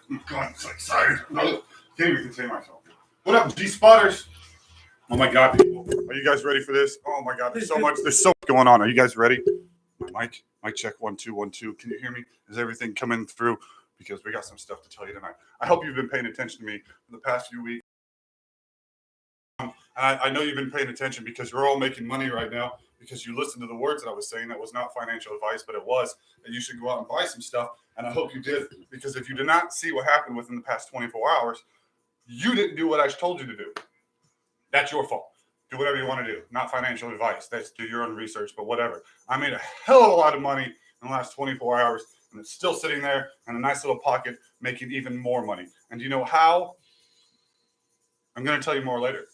God, I'm so excited. I can't even contain myself. What up, G-Spotters? Oh my God, people. Are you guys ready for this? Oh my God, there's so much going on. Are you guys ready? Mic check 1 2 1 2. Can you hear me? Is everything coming through? Because we got some stuff to tell you tonight. I hope you've been paying attention to me for the past few weeks. I know you've been paying attention because you're all making money right now because you listened to the words that I was saying. That was not financial advice, but it was that you should go out and buy some stuff. And I hope you did, because if you did not see what happened within the past 24 hours, you didn't do what I told you to do. That's your fault. Do whatever you want to do. Not financial advice. That's do your own research, but whatever. I made a hell of a lot of money in the last 24 hours, and it's still sitting there in a nice little pocket, making even more money. And do you know how? I'm going to tell you more later.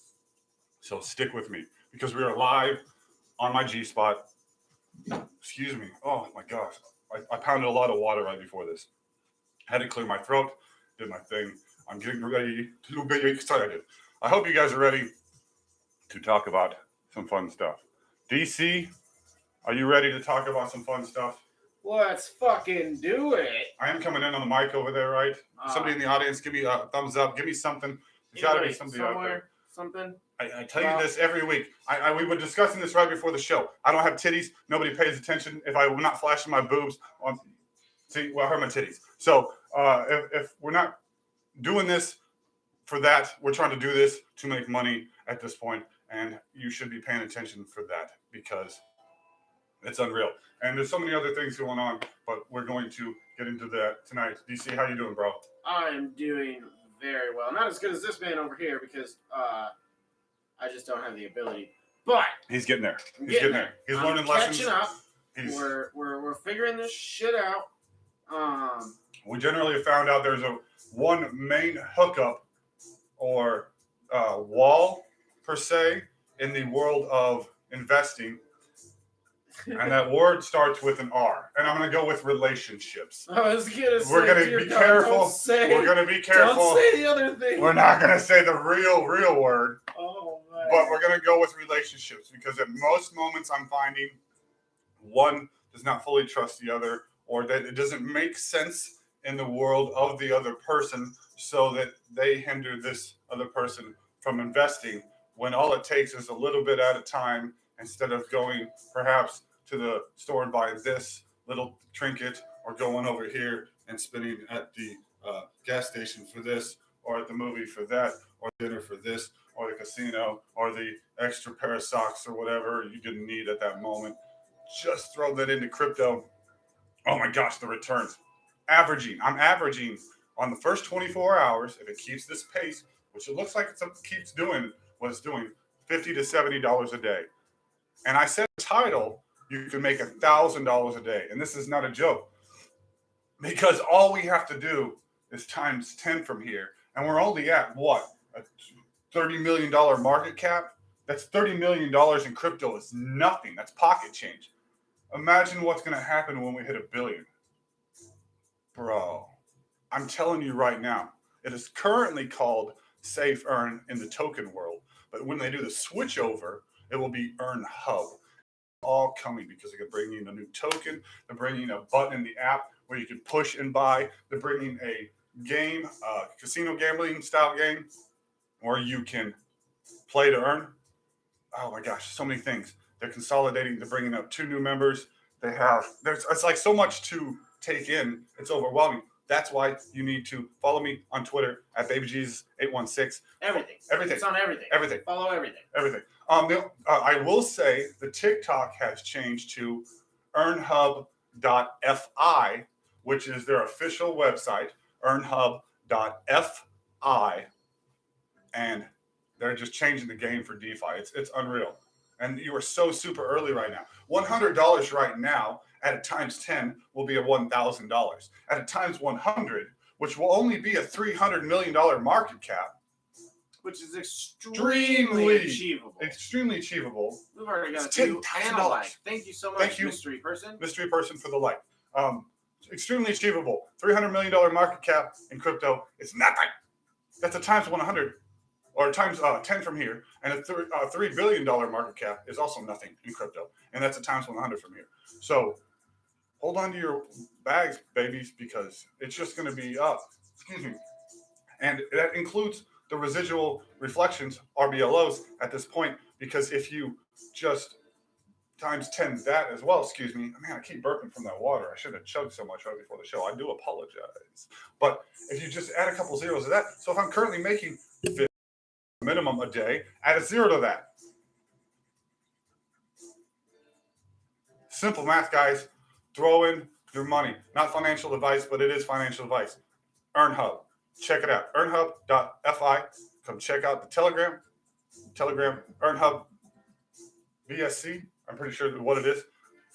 So stick with me, because we are live on my G-Spot. Excuse me. Oh my gosh. I pounded a lot of water right before this. Had to clear my throat, did my thing. I'm getting ready to get excited. I hope you guys are ready to talk about some fun stuff. DC, are you ready to talk about some fun stuff? Let's fucking do it. I am coming in on the mic over there, right? Somebody in the audience, give me a thumbs up. Give me something. There's got to be somebody out there. Something. I tell you this every week. We were discussing this right before the show. I don't have titties. Nobody pays attention if I'm not flashing my boobs. See, well, I heard my titties. So if we're not doing this for that, we're trying to do this to make money at this point, and you should be paying attention for that, because it's unreal. And there's so many other things going on, but we're going to get into that tonight. DC, how you doing, bro? I'm doing very well. Not as good as this man over here, because I just don't have the ability. But he's getting there. He's getting there. He's learning lessons. Catching up. We're figuring this shit out. We generally found out there's one main hookup or wall per se in the world of investing, and that word starts with an R. And I'm going to go with relationships. I was gonna say, we're going to be careful. We're going to be careful. Don't say the other thing. We're not going to say the real word. Oh man. But we're going to go with relationships, because at most moments I'm finding one does not fully trust the other, or that it doesn't make sense in the world of the other person, so that they hinder this other person from investing, when all it takes is a little bit at a time, instead of going perhaps to the store and buying this little trinket, or going over here and spending at the gas station for this, or at the movie for that, or dinner for this, or the casino, or the extra pair of socks or whatever you didn't need at that moment. Just throw that into crypto. Oh my gosh, the returns. I'm averaging on the first 24 hours, if it keeps this pace, which it looks like it keeps doing what it's doing, $50 to $70 a day. And I said title, you can make $1,000 a day. And this is not a joke, because all we have to do is times 10 from here. And we're only at what? A $30 million market cap? That's $30 million in crypto. It's nothing. That's pocket change. Imagine what's going to happen when we hit $1 billion. Bro, I'm telling you right now, it is currently called Safe Earn in the token world. But when they do the switch over, it will be EarnHub. All coming, because they can bring in a new token. They're bringing a button in the app where you can push and buy. They're bringing a game, casino gambling style game, where you can play to earn. Oh my gosh, so many things. They're consolidating. They're bringing up 2 new members. It's like so much to take in. It's overwhelming. That's why you need to follow me on Twitter at BabyJesus816. Everything. It's on everything. Everything. Follow everything. Everything. I will say the TikTok has changed to EarnHub.fi, which is their official website, EarnHub.fi, and they're just changing the game for DeFi. It's unreal. And you are so super early right now. $100 right now at a times 10 will be a $1,000. At a times 100, which will only be a $300 million market cap, which is extremely achievable. Extremely achievable. We've already got $10,000. Thank you so much, Thank you, mystery person. Mystery person for the like. Extremely achievable. $300 million market cap in crypto is nothing. That's a times 100. Or times 10 from here, and a $3 billion market cap is also nothing in crypto, and that's a times 100 from here. So hold on to your bags, babies, because it's just going to be up Excuse me. And that includes the residual reflections, RBLOs, at this point, because if you just times 10 that as well, excuse me. Man, I keep burping from that water. I shouldn't have chugged so much right before the show. I do apologize. But if you just add a couple zeros to that, so if I'm currently making minimum a day, add a zero to that. Simple math, guys. Throw in your money. Not financial advice, but it is financial advice. EarnHub. Check it out. EarnHub.fi. Come check out the Telegram, EarnHub, BSC. I'm pretty sure what it is.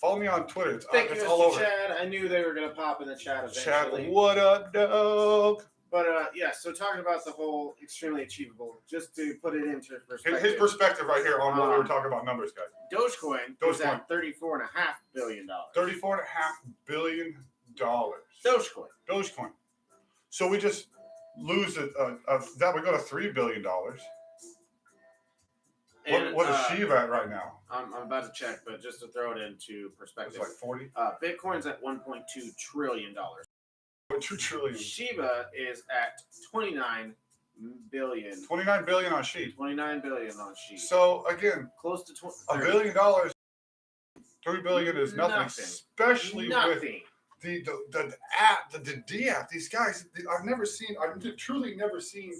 Follow me on Twitter. It's all over. Chad. I knew they were going to pop in the chat eventually. Chad, what up, dog? But yeah, so talking about the whole extremely achievable, just to put it into perspective. His perspective right here on what we were talking about numbers, guys. Dogecoin is at $34.5 billion. $34.5 billion. Dogecoin. So we just lose that we go to $3 billion. What is Shiba at right now? I'm about to check, but just to throw it into perspective. It's like 40? Bitcoin's at $1.2 trillion. 2 trillion. Shiba is at 29 billion. 29 billion on Shiba. 29 billion on Shiba. So again, close to $1 billion. $3 billion is nothing. Especially with the D app. These guys, I've truly never seen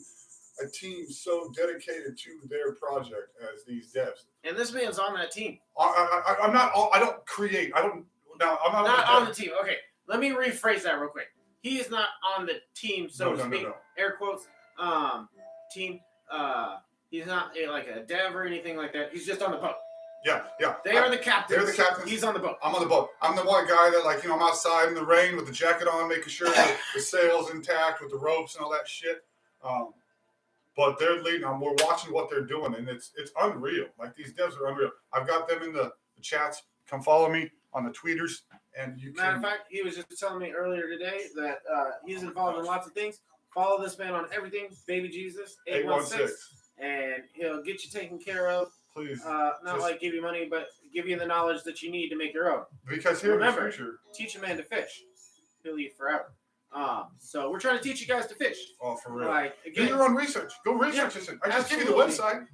a team so dedicated to their project as these devs. And this man's on that team. I'm not. I don't create. I'm not on the team. Okay, let me rephrase that real quick. He is not on the team, so to speak. No. Air quotes. Team. He's not like a dev or anything like that. He's just on the boat. Yeah. They are the captains. They're the captains. He's on the boat. I'm on the boat. I'm the one guy that, I'm outside in the rain with the jacket on, making sure the sail's intact with the ropes and all that shit. But they're leading. We're watching what they're doing, and it's unreal. Like, these devs are unreal. I've got them in the chats. Come follow me on the tweeters, and you can. Matter of fact, he was just telling me earlier today that he's involved in lots of things. Follow this man on everything. BabyJesus 816, and he'll get you taken care of. Please. Not like give you money, but give you the knowledge that you need to make your own. Because here, remember, in the future, teach a man to fish, he'll eat forever. So we're trying to teach you guys to fish. Oh, for real. Like, again, do your own research. Go research this. I just give you the website.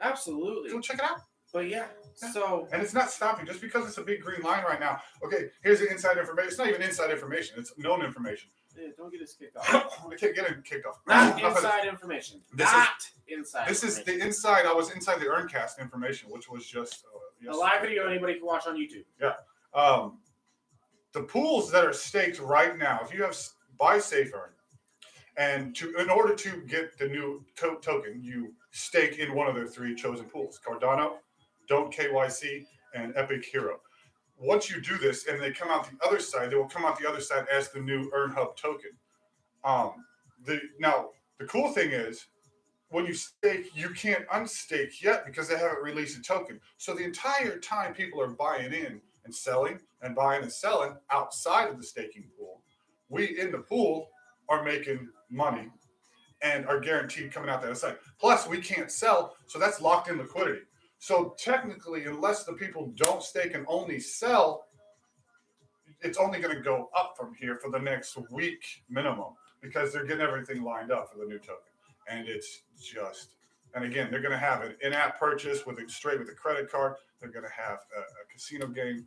Absolutely. Go check it out. But yeah, so. And it's not stopping just because it's a big green line right now. Okay, here's the inside information. It's not even inside information. It's known information. Yeah, don't get us kicked off. I can't get him kicked off. Not inside information. Inside. This is the inside. I was inside the Earncast information, which was just a live video anybody can watch on YouTube. Yeah. The pools that are staked right now, if you have buy safe earn, and in order to get the new token, you stake in one of their 3 chosen pools: Cardano, Don't KYC, and Epic Hero. Once you do this and they come out the other side, they will come out the other side as the new EarnHub token. Now, the cool thing is, when you stake, you can't unstake yet because they haven't released a token. So the entire time people are buying in and selling and buying and selling outside of the staking pool, we in the pool are making money and are guaranteed coming out the other side. Plus, we can't sell, so that's locked in liquidity. So technically, unless the people don't stake and only sell, it's only going to go up from here for the next week minimum because they're getting everything lined up for the new token. And it's just, and again, they're going to have an in-app purchase straight with a credit card. They're going to have a casino game.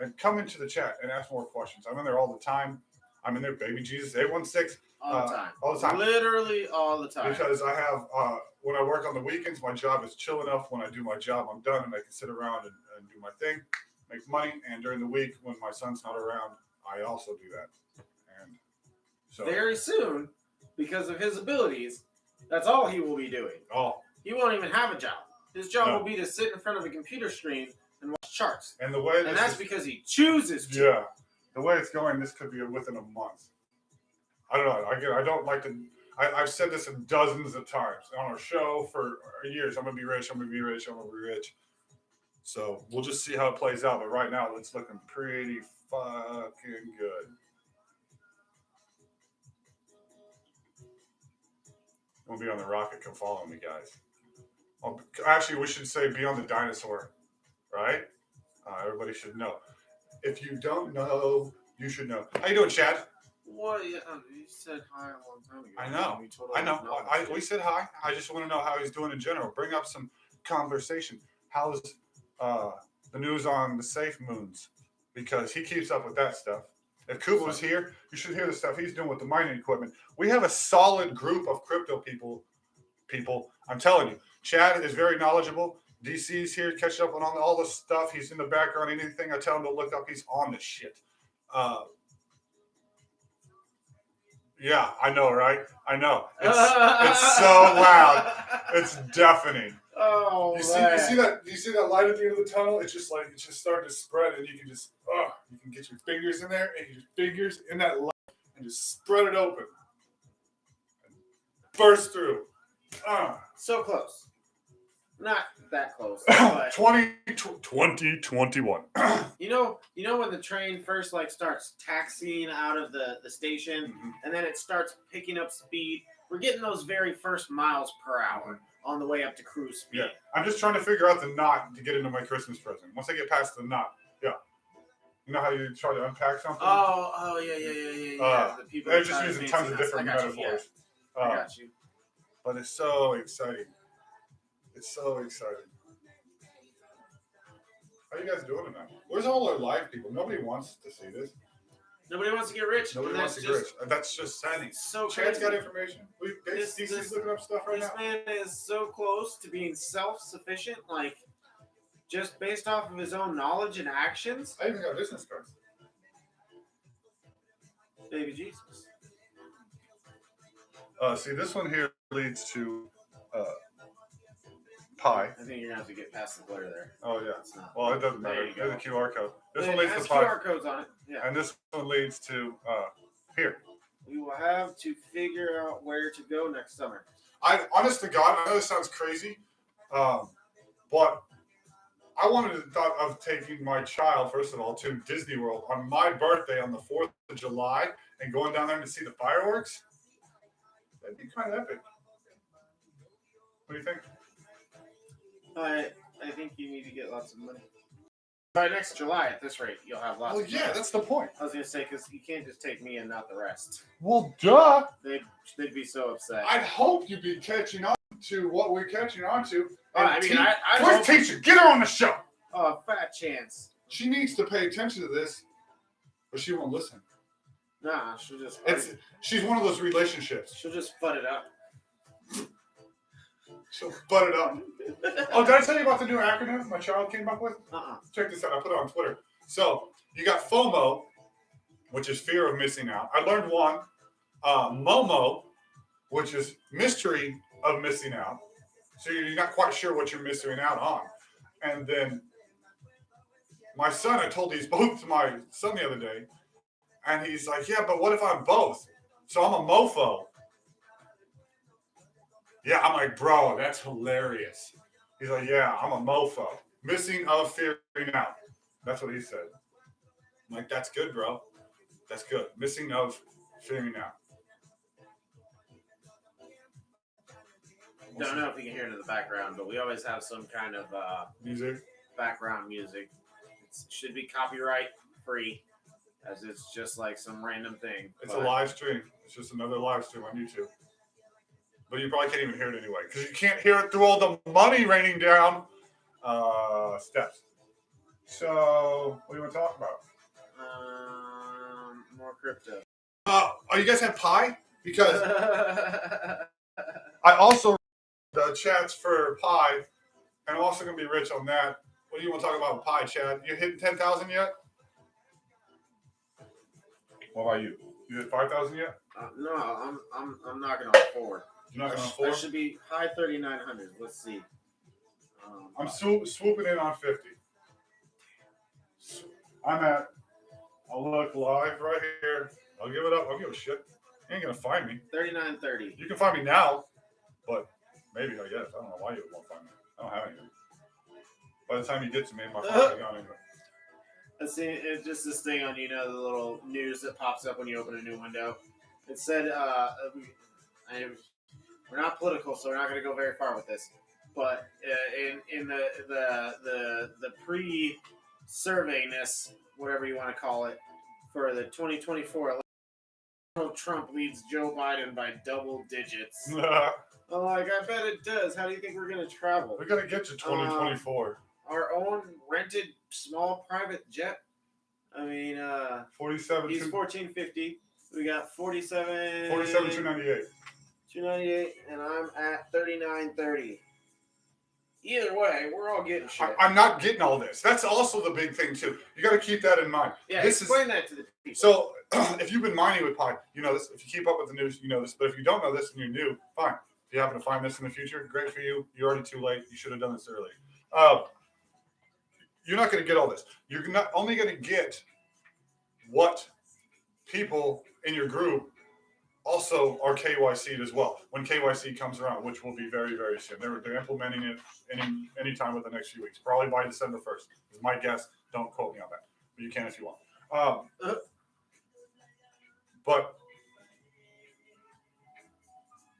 And come into the chat and ask more questions. I'm in there all the time. I'm in there, BabyJesus 816. All the time. All the time. Literally all the time. Because I have, when I work on the weekends, my job is chill enough. When I do my job, I'm done and I can sit around and do my thing, make money. And during the week, when my son's not around, I also do that. And so very soon, because of his abilities, that's all he will be doing. Oh. He won't even have a job. His job will be to sit in front of a computer screen and watch charts. And the way that's because he chooses to. Yeah. The way it's going, this could be within a month. I don't know. Again, I don't like to. I've said this dozens of times on our show for years. I'm gonna be rich. I'm gonna be rich. I'm gonna be rich. So we'll just see how it plays out. But right now, it's looking pretty fucking good. We'll be on the rocket. Come follow me, guys. Actually, we should say be on the dinosaur, right? Everybody should know. If you don't know, you should know. How you doing, Chad? Well, yeah, you said hi a long time ago. I know. We totally I know. We said hi. I just want to know how he's doing in general. Bring up some conversation. How's the news on the safe moons? Because he keeps up with that stuff. If Kuba was here, you should hear the stuff he's doing with the mining equipment. We have a solid group of crypto people. I'm telling you, Chad is very knowledgeable. DC's here catching up on all the stuff. He's in the background. Anything I tell him to look up, he's on the shit. Yeah, I know, right? I know. It's so loud. It's deafening. Oh, you see that light at the end of the tunnel? It's just starting to spread, and you can just you can get your fingers in there and your fingers in that light and just spread it open. And burst through. So close. Not that close. But 2021. You know when the train first starts taxiing out of the station, and then it starts picking up speed. We're getting those very first miles per hour on the way up to cruise speed. Yeah, I'm just trying to figure out the knot to get into my Christmas present. Once I get past the knot, yeah. You know how you try to unpack something? Oh, yeah. The people they're just using tons of different metaphors. I got you. But it's so exciting. It's so exciting. How you guys doing tonight? Where's all our live people? Nobody wants to see this. Nobody wants to get rich. Nobody wants to get rich. That's just saddening. So Chad's got information. DC's looking up stuff right now. This man is so close to being self-sufficient, just based off of his own knowledge and actions. I even got business cards. BabyJesus. See, this one here leads to Pi. I think you're gonna have to get past the glare there. Oh yeah. Well, it doesn't matter. There's a QR code. This one leads to Pi. QR codes on it. Yeah. And this one leads to here. We will have to figure out where to go next summer. Honest to God, I know this sounds crazy, but I thought of taking my child, first of all, to Disney World on my birthday on the 4th of July and going down there to see the fireworks. That'd be kind of epic. What do you think? I think you need to get lots of money. By next July, at this rate, you'll have lots of money. That's the point. I was going to say, because you can't just take me and not the rest. Well, duh. They'd be so upset. I'd hope you'd be catching on to what we're catching on to. Where's teacher? Get her on the show. Oh, fat chance. She needs to pay attention to this, but she won't listen. Nah, she'll just... She's one of those relationships. She'll just butt it up. She'll butt it up. Oh, did I tell you about the new acronym my child came up with? Check this out. I put it on Twitter. So, you got FOMO, which is fear of missing out. I learned one. MOMO, which is mystery of missing out. So, you're not quite sure what you're missing out on. And then, my son, I told these both to my son the other day. And he's like, yeah, but what if I'm both? So, I'm a mofo. Yeah, I'm like, bro, that's hilarious. He's like, yeah, I'm a mofo. Missing of fearing out. That's what he said. I'm like, that's good, bro. That's good. Missing of fearing out. Don't know if you can hear it in the background, but we always have some kind of music, background music. It should be copyright free, as it's just like some random thing. It's a live stream. It's just another live stream on YouTube. But you probably can't even hear it anyway, because you can't hear it through all the money raining down steps. So, what do you want to talk about? More crypto. You guys have Pi? Because I also the chats for Pi, and I'm also going to be rich on that. What do you want to talk about Pi, Chad? You hitting 10,000 yet? What about you? You hit 5,000 yet? No, I'm knocking on 4. You're knocking on 4? I should be high 3,900. Let's see. I'm swooping in on 50. I'll look live right here. I'll give it up. I'll give a shit. You ain't going to find me. 3,930. You can find me now, but maybe, I guess. I don't know why you won't find me. I don't have anything. By the time you get to me, my phone's gone anyway. Let's see. It's just this thing on, the little news that pops up when you open a new window. It said, we're not political, so we're not going to go very far with this. But in the pre-surveyness, whatever you want to call it, for the 2024 election, Donald Trump leads Joe Biden by double digits. We're I'm like, I bet it does. How do you think we're going to travel? going to get to 2024. Our own rented small private jet. I mean, 47. he's 1450. We got 47. 298. 298, and I'm at 3930. Either way, we're all getting shit. I'm not getting all this. That's also the big thing too. You got to keep that in mind. Yeah, this explain that to the people. So, if you've been mining with Pi, you know this. If you keep up with the news, you know this. But if you don't know this and you're new, fine. If you happen to find this in the future, great for you. You're already too late. You should have done this early. You're not going to get all this. You're not only going to get what people in your group also are KYC'd as well when KYC comes around, which will be very, very soon. They're implementing it any time within the next few weeks, probably by December 1st is my guess. Don't quote me on that, but you can if you want. But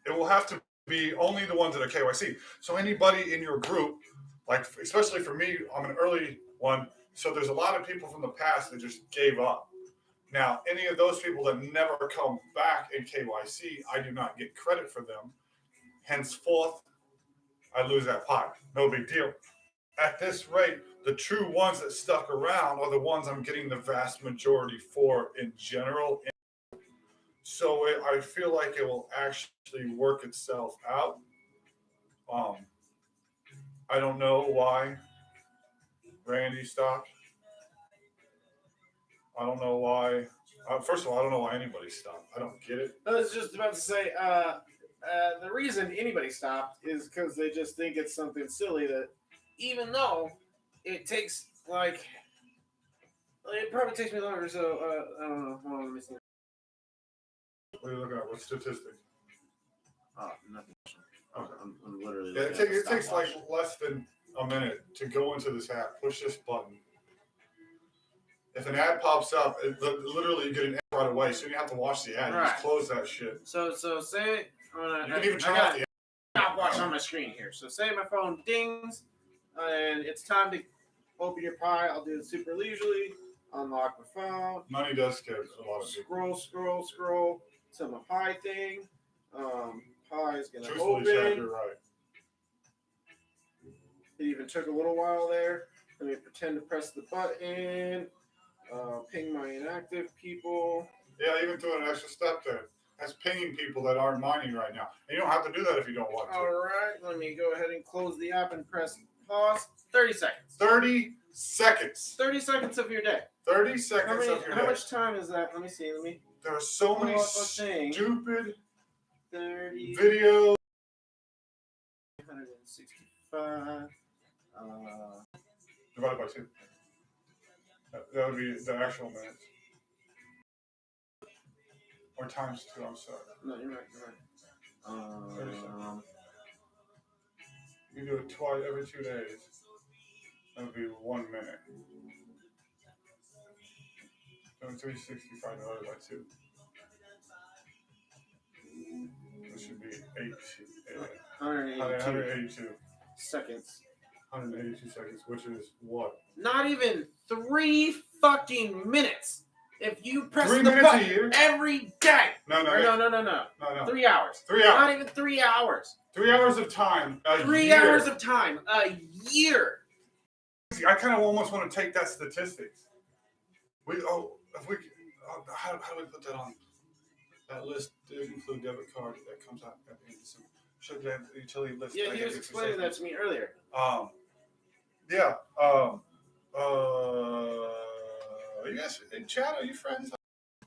it will have to be only the ones that are KYC. So anybody in your group, like especially for me, I'm an early one, so there's a lot of people from the past that just gave up. Now, any of those people that never come back in KYC, I do not get credit for them. Henceforth, I lose that pot. No big deal. At this rate, the true ones that stuck around are the ones I'm getting the vast majority for in general. So I feel like it will actually work itself out. I don't know why Randy stopped. I don't know why. First of all, I don't know why anybody stopped. I don't get it. I was just about to say, the reason anybody stopped is because they just think it's something silly that, even though it takes, like, it probably takes me longer, so, I don't know. Hold on, let me see. What are you looking at? What statistics? Oh, nothing. Okay. I'm literally Yeah, looking it takes like less than a minute to go into this app, push this button. If an ad pops up, literally you get an ad right away, so you have to watch the ad. You just close that shit. So say you can even turn off the ad. Stop watching on my screen here. So say my phone dings, and it's time to open your Pi. I'll do it super leisurely. Unlock my phone. Money does scare a lot of people. Scroll to my Pi thing. Pi is gonna Truthfully, open. Chad, you're right. It even took a little while there. Let me pretend to press the button. Ping my inactive people. Yeah, even doing an extra step there. That's pinging people that aren't mining right now. And you don't have to do that if you don't want to. All right, let me go ahead and close the app and press pause. 30 seconds. 30 seconds. 30 seconds of your day. 30 seconds of your day. How much time is that? Let me see. There are so many stupid 30 videos. 165. Divided by 2. That would be the actual minutes. Or times 2, I'm sorry. No, you're right. You do it twice every 2 days. That would be 1 minute. 365 divided by 2. This should be 182 seconds. 182 seconds, which is what? Not even 3 fucking minutes. If you press 3 the minutes button a year? every day. No. 3 hours. 3 hours. Not even 3 hours. 3 hours of time. 3 hours of time a year. I kind of almost want to take that statistics. How do we put that on that list? Did include debit card that comes out at the end of December. Should have the utility list. Yeah, he was explaining that to me earlier. You guys in chat? Are you friends?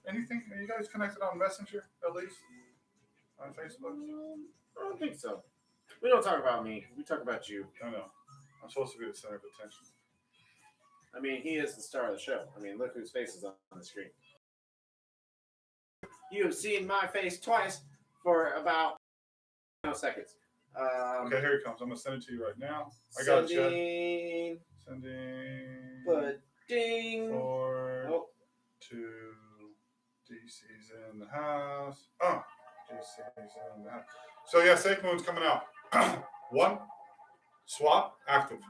Anything? Are you guys connected on Messenger at least? On Facebook? I don't think so. We don't talk about me. We talk about you. I know. I'm supposed to be the center of attention. I mean, he is the star of the show. I mean, look whose face is on the screen. You have seen my face twice for about seconds. Okay, here it comes. I'm going to send it to you right now. I got it, Sending. Ding. 4 to DC's in the house. DC's in the house. So, yeah, Safe Moon's coming out. 1, swap, active.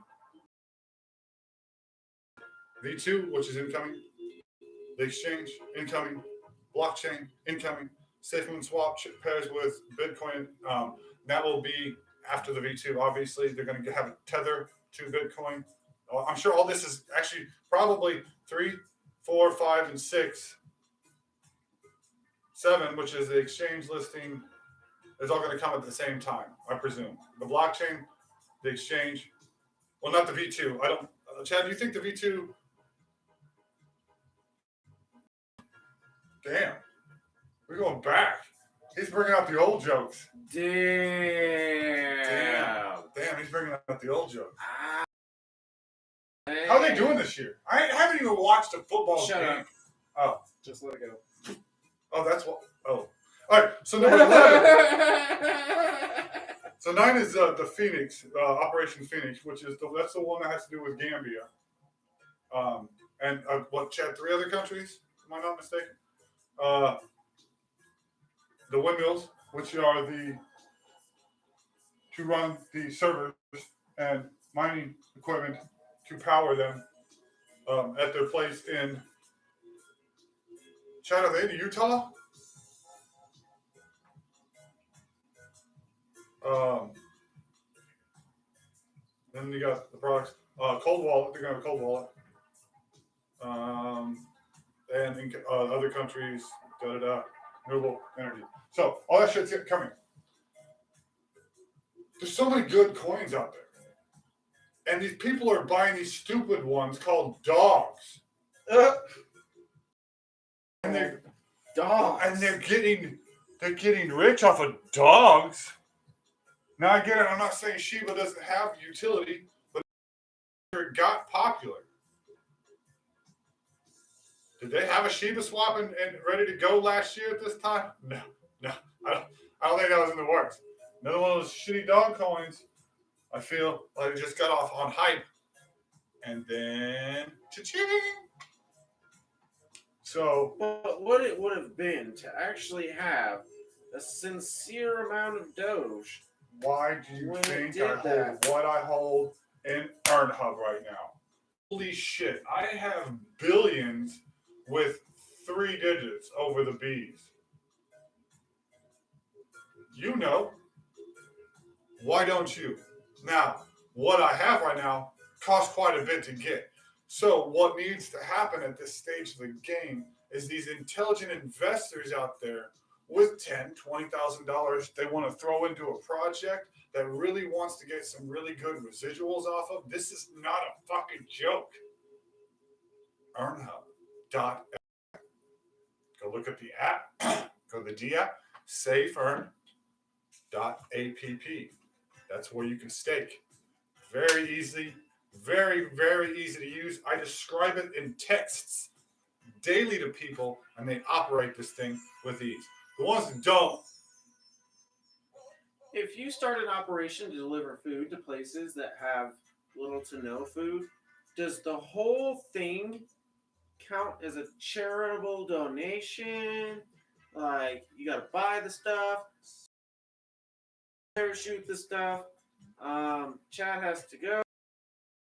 V2, which is incoming. The exchange, incoming. blockchain incoming. Safe swap pairs with Bitcoin. That will be after the V2. Obviously, they're going to have a tether to Bitcoin. I'm sure all this is actually probably 3, 4, 5, and 6, 7, which is the exchange listing, is all going to come at the same time, I presume. The blockchain, the exchange. Well, not the V2. I don't. Chad, do you think the V2? Damn, we're going back. He's bringing out the old jokes. Damn. He's bringing out the old jokes. Hey. How are they doing this year? I haven't even watched a football Shut game. up. Oh. Just let it go. Oh, that's what. Oh. All right, so number 11. So 9 is the Phoenix, Operation Phoenix, which is that's the one that has to do with Gambia. And what, Chad, 3 other countries? Am I not mistaken? The windmills, which are to run the servers and mining equipment to power them at their place in, Chad, are they in Utah? Then you got the products, cold wallet. They're going to have a cold wallet. And in other countries, renewable energy. So all that shit's coming. There's so many good coins out there, and these people are buying these stupid ones called dogs. And they're dogs. And they're getting rich off of dogs. Now I get it. I'm not saying Shiba doesn't have utility, but it got popular. Did they have a Shiba swap and ready to go last year at this time? No. I don't think that was in the works. Another one of those shitty dog coins. I feel like it just got off on hype, and then cha-ching. So, but what it would have been to actually have a sincere amount of Doge. Why do you when think it I did hold that? what I hold in EarnHub right now? Holy shit. I have billions with 3 digits over the B's. You know. Why don't you? Now, what I have right now costs quite a bit to get. So what needs to happen at this stage of the game is these intelligent investors out there with $10,000, $20,000 they want to throw into a project that really wants to get some really good residuals off of. This is not a fucking joke. EarnHub.app. Go look at the app. Go to the D app. SafeEarn.app. That's where you can stake. Very easy. Very, very easy to use. I describe it in texts daily to people, and they operate this thing with ease. The ones that don't. If you start an operation to deliver food to places that have little to no food, does the whole thing count as a charitable donation? Like, you got to buy the stuff, parachute the stuff. Chad has to go.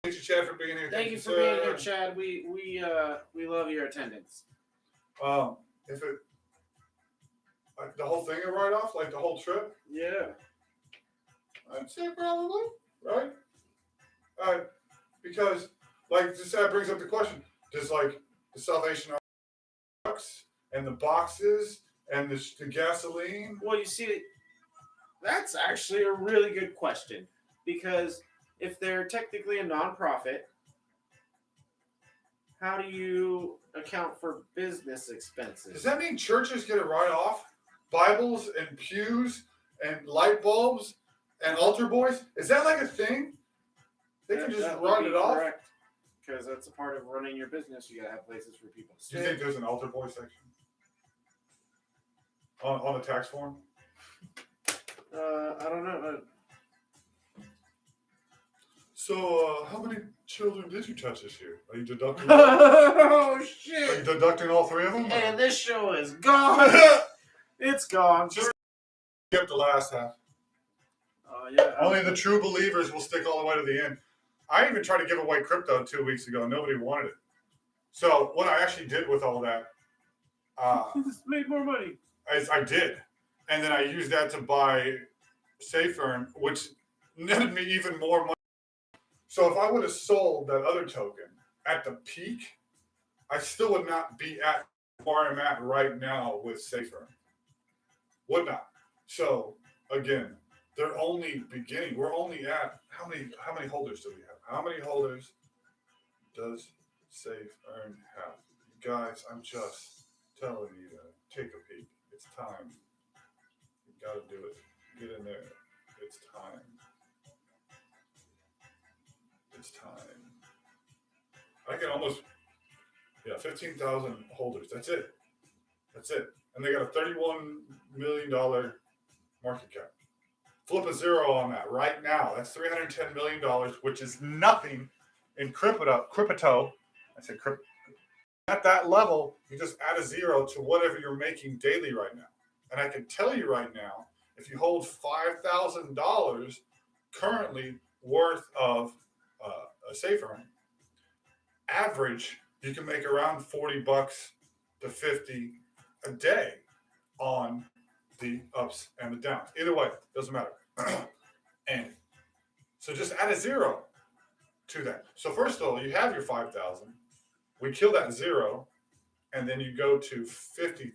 Thank you, Chad, for being here. Thank you for being here, Chad. We love your attendance. If it, like the whole thing a write-off, like the whole trip, Yeah. I'd say probably, right? Because, like, that brings up the question: does like the Salvation Army trucks and the boxes and the gasoline? Well, you see, that's actually a really good question, because if they're technically a nonprofit, how do you account for business expenses? Does that mean churches get a write-off? Bibles and pews and light bulbs and altar boys? Is that like a thing? They can just run it off? Correct, because that's a part of running your business. You gotta have places for people to Do you stay. think there's an altar boy section on the tax form? I don't know. So, how many children did you touch this year? Are you deducting? Oh Are you shit! deducting all 3 of them? And this show is gone. It's gone. Just skip the last half. Yeah. Only the true believers will stick all the way to the end. I even tried to give away crypto 2 weeks ago. Nobody wanted it. So what I actually did with all that, Just made more money. I did. And then I used that to buy SafeEarn, which netted me even more money. So if I would have sold that other token at the peak, I still would not be at where I'm at right now with SafeEarn. Would not. So again, they're only beginning. We're only at how many holders do we have? How many holders does SafeEarn have? You guys, I'm just telling you to take a peek. It's time. You gotta do it. Get in there. It's time. It's time. I can almost 15,000 holders. That's it. That's it. And they got a $31 million market cap. Flip a zero on that right now. That's $310 million, which is nothing in crypto. I said crypto. At that level, you just add a zero to whatever you're making daily right now. And I can tell you right now, if you hold $5,000 currently worth of a SafeEarn, average, you can make around $40 to $50 a day on the ups and the downs. Either way, doesn't matter. And so just add a zero to that. So first of all, you have your 5,000. We kill that zero, and then you go to $50,000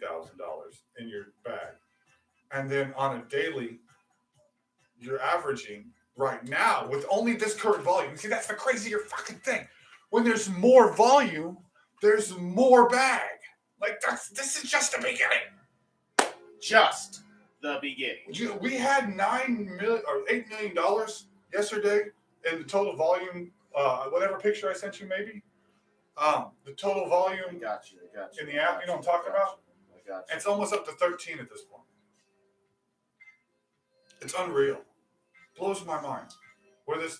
in your bag. And then on a daily, you're averaging right now with only this current volume. See, that's the crazier fucking thing. When there's more volume, there's more bag. Like this is just the beginning. Just the beginning. We had $9 million or $8 million yesterday in the total volume. Whatever picture I sent you, maybe. The total volume. I got you. In the app, you know what I'm talking about? I got you. It's almost up to 13 at this point. It's unreal. Blows my mind.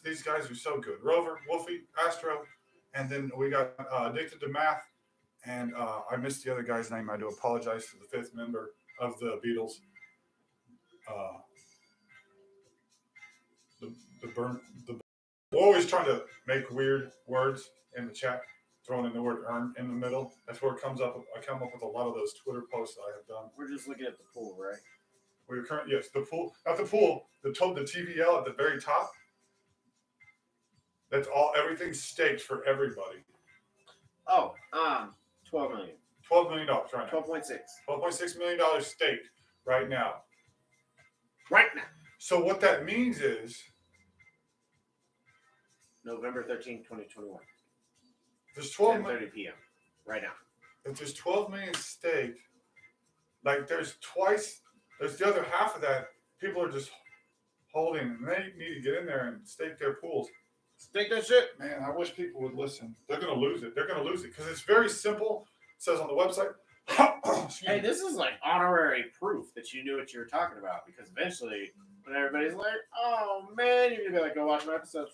These guys are so good. Rover, Wolfie, Astro, and then we got Addicted to Math, and I missed the other guy's name. I do apologize to the fifth member of the Beatles. We're always trying to make weird words in the chat, throwing in the word "earn" in the middle. That's where it comes up. I come up with a lot of those Twitter posts that I have done. We're just looking at the pool, right? Yes, the pool, not the pool. The TVL at the very top. That's all. Everything's staked for everybody. Oh, $12 million. $12 million right now. 12.6. $12.6 million staked right now. Right now. So what that means is November 13th, 2021. there's 12 10:30 p.m. right now. If there's 12 million staked, like there's the other half of that. People are just holding, and they need to get in there and stake their pools. Stake that shit. Man, I wish people would listen. They're gonna lose it. They're gonna lose it because it's very simple. It says on the website. Hey, this is like honorary proof that you knew what you were talking about, because eventually, when everybody's like, "Oh man," you're gonna be like, "Go watch my episodes."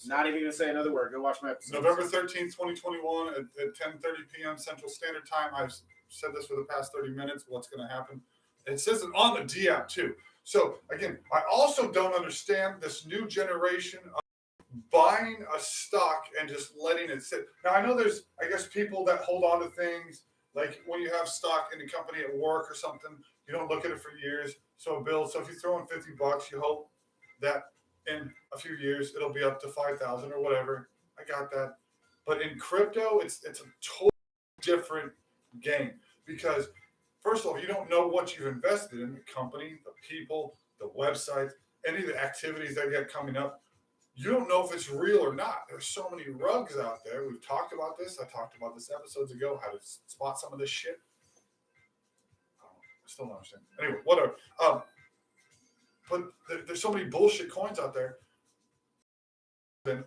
Not even gonna say another word. Go watch my episodes. November 13th, 2021 at 10:30 p.m. Central Standard Time. I've said this for the past 30 minutes. What's going to happen? It says it on the D app too. So again, I also don't understand this new generation of buying a stock and just letting it sit. Now I know there's, I guess, people that hold on to things. Like when you have stock in a company at work or something, you don't look at it for years. So it builds. So if you throw in $50, you hope that in a few years it'll be up to 5,000 or whatever. I got that. But in crypto, it's a totally different game, because first of all, you don't know what you've invested in, the company, the people, the websites, any of the activities that you got coming up. You don't know if it's real or not. There's so many rugs out there. We've talked about this. I talked about this episodes ago, how to spot some of this shit. I still don't understand. Anyway, whatever. But there's so many bullshit coins out there. And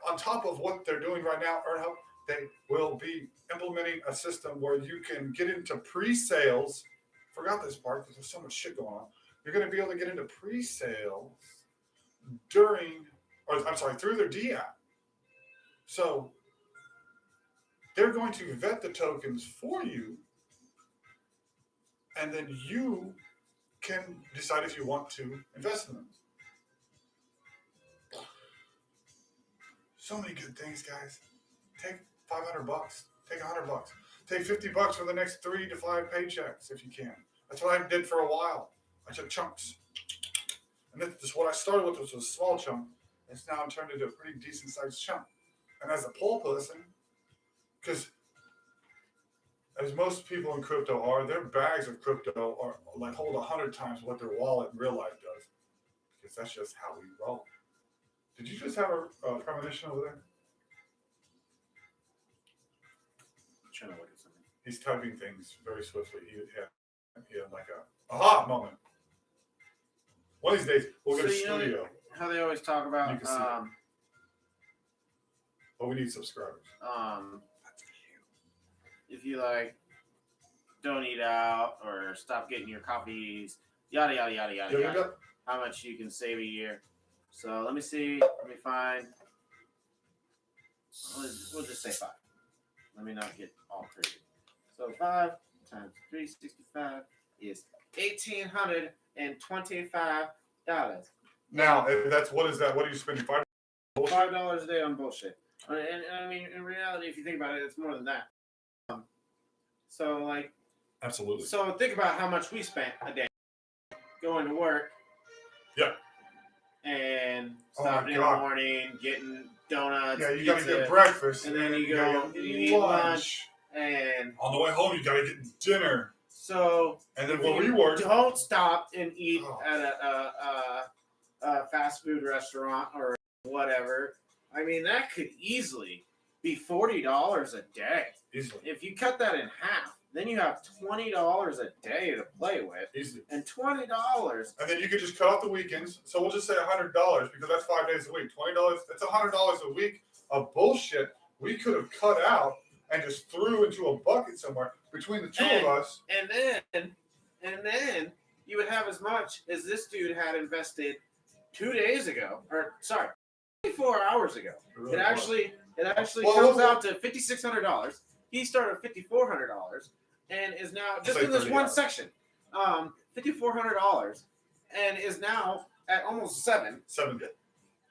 on top of what they're doing right now, EarnHub, they will be implementing a system where you can get into pre-sales. Forgot this part because there's so much shit going on. You're going to be able to get into pre-sales through their D app. So they're going to vet the tokens for you, and then you can decide if you want to invest in them. So many good things, guys. Take $500. Take $100. take $50 for the next 3 to 5 paychecks if you can. That's what I did for a while. I took chunks. And that's just what I started with was a small chunk. It's now turned into a pretty decent sized chunk. And as a poll person, because as most people in crypto are, their bags of crypto are like hold 100 times what their wallet in real life does. Because that's just how we roll. Did you just have a premonition over there? I'm trying to look at something. He's typing things very swiftly. He had like a aha moment. One of these days, we'll get a studio. How they always talk about, You can see it. But we need subscribers. If you like, don't eat out or stop getting your coffees, yada yada yada yada yada. How much you can save a year? So let me see. Let me find. We'll just say 5. Let me not get all crazy. So 5 times 365 is $1,825. Now, if that's what is that? What are you spending? $5 $5 a day on bullshit. And I mean, in reality, if you think about it, it's more than that. So like, absolutely. So think about how much we spent a day going to work. Yeah. And stopping in the morning, getting donuts. Yeah, you gotta get breakfast, and then you go and you eat lunch, and on the way home you gotta get dinner. So and then when we work, don't stop and eat at a fast food restaurant or whatever. I mean, that could easily be $40 a day. Easily. If you cut that in half, then you have $20 a day to play with. Easily. And $20. And then you could just cut off the weekends. So we'll just say $100 because that's 5 days a week. $20. That's $100 a week of bullshit we could have cut out and just threw into a bucket somewhere between the two of us. And then you would have as much as this dude had invested 2 days ago, or sorry, 24 hours ago. It actually comes out to $5,600. He started $5,400 and is now just in this one section, $5,400, and is now at almost $7